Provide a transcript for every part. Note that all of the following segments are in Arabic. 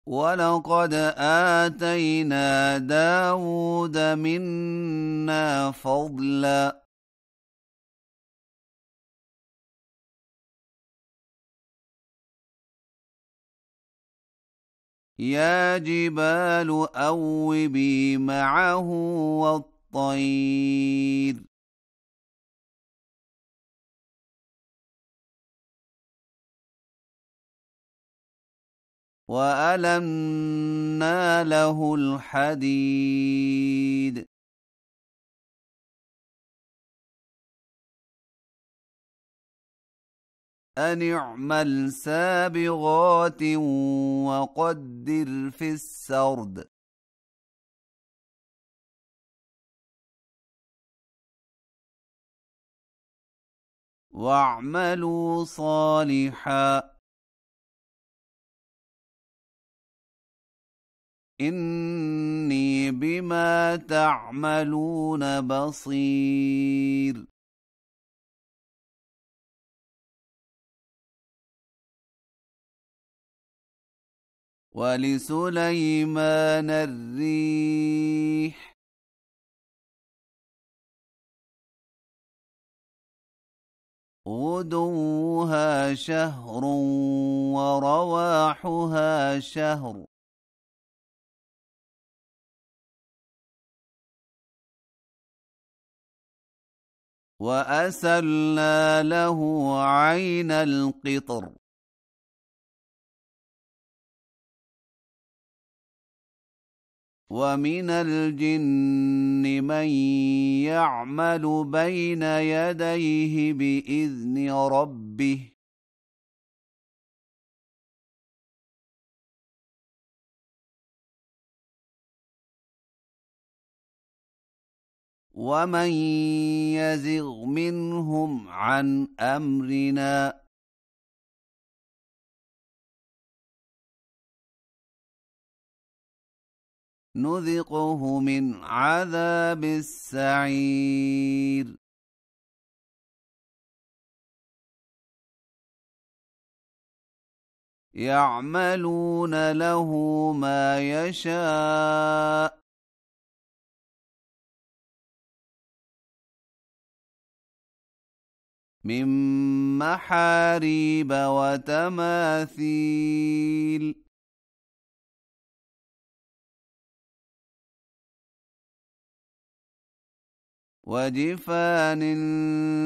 ولقد آتينا داود منا فضلا يا جبال أوبي معه والطير وألنا له الحديد أن اعمل سابغات وقدر في السرد واعملوا صالحا إني بما تعملون بصير ولسليمان الريح غدوها شهر ورواحها شهر وأسلنا له عين القطر ومن الجن من يعمل بين يديه بإذن ربه ومن يزغ منهم عن أمرنا نذقه من عذاب السعير يعملون له ما يشاء من محاريب وتماثيل وجفان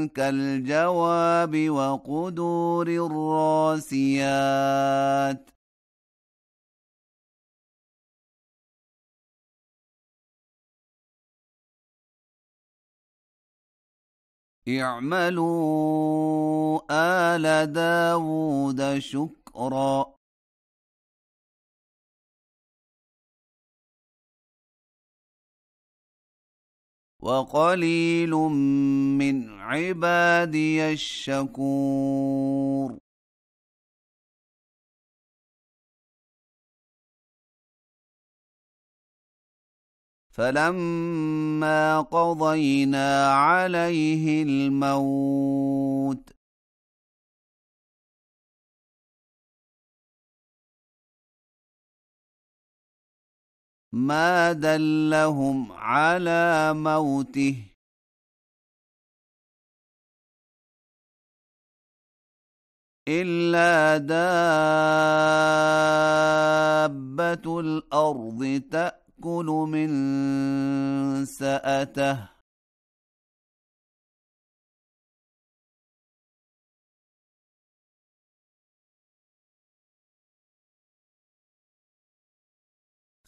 كالجواب وقدور الراسيات اعملوا آل داود شكرا وقليل من عبادي الشكور فلما قضينا عليه الموت ما دلهم على موته إلا دابة الأرض تأكل من سأته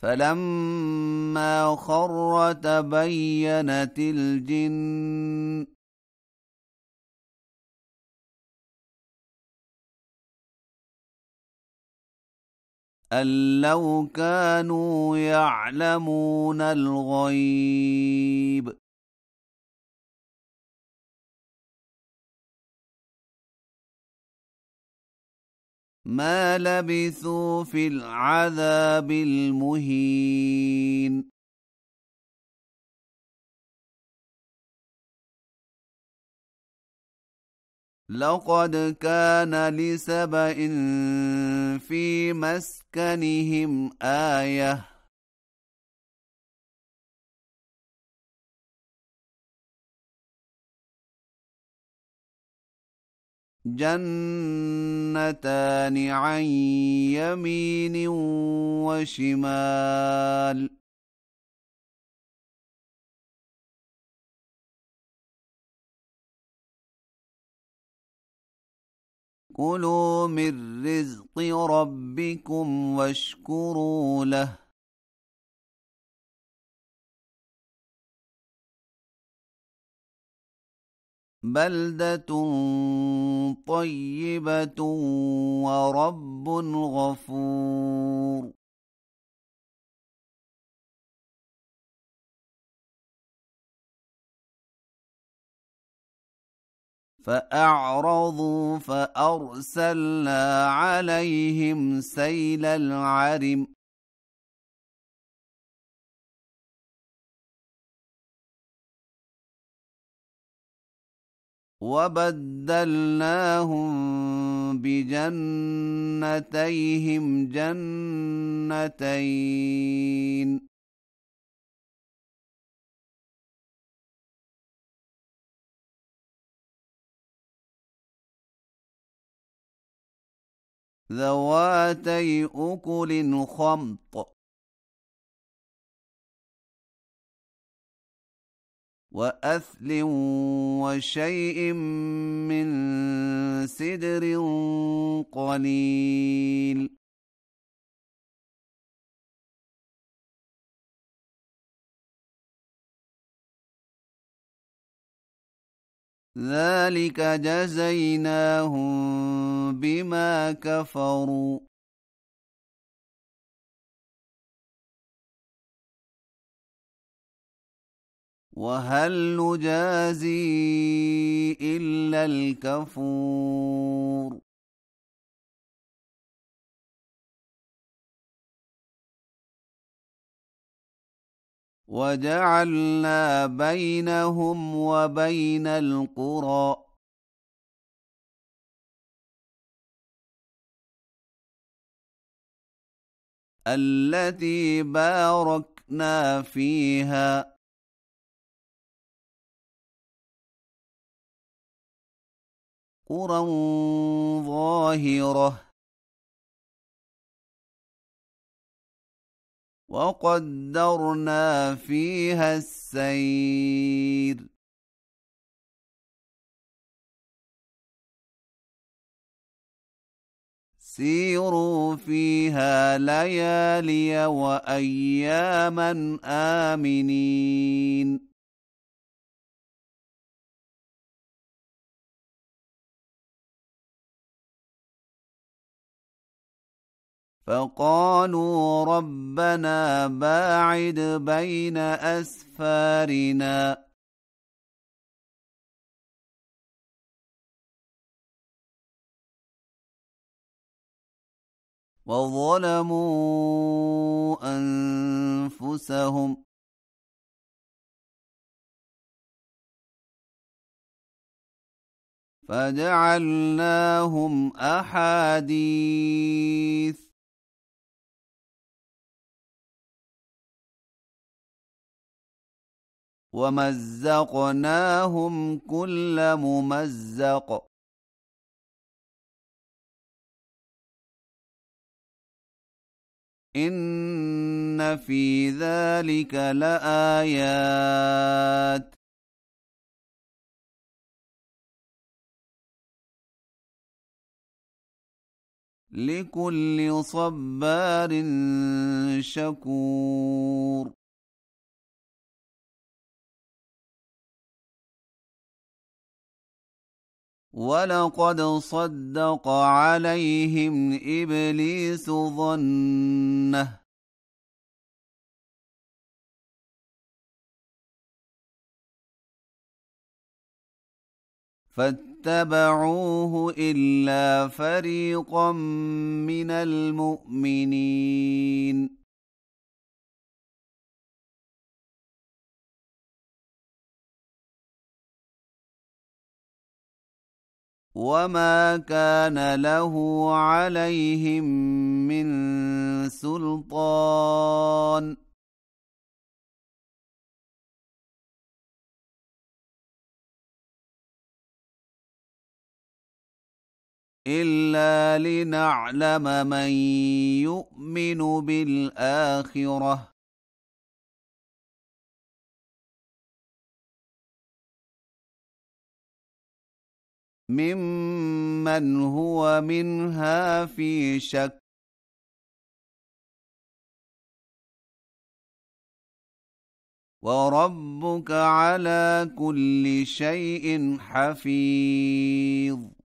فلما خر تبينت الجن أن لو كانوا يعلمون الغيب ما لبثوا في العذاب المهين لقد كان لسبإ في مسكنهم آية جنتان عن يمين وشمال كلوا من رزق ربكم واشكروا له بلدة طيبة ورب غفور فأعرضوا فأرسلنا عليهم سيل العرم وبدلناهم بجنتيهم جنتين ذواتي أكل خمط وأثل وشيء من سدر قليل ذلك جزيناهم بما كفروا وهل نجازي إلا الكفور وجعلنا بينهم وبين القرى التي باركنا فيها قرى ظاهرة وقدرنا فيها السير سيروا فيها ليالي وأياما آمنين فقالوا ربنا باعد بين أسفارنا وظلموا أنفسهم فجعلناهم أحاديث ومزقناهم كل ممزق إن في ذلك لآيات لكل صبار شكور ولقد صدق عليهم إبليس ظنه فاتبعوه إلا فريقا من المؤمنين وما كان له عليهم من سلطان إلا لنعلم من يؤمن بالآخرة ممن هو منها في شك وربك على كل شيء حفيظ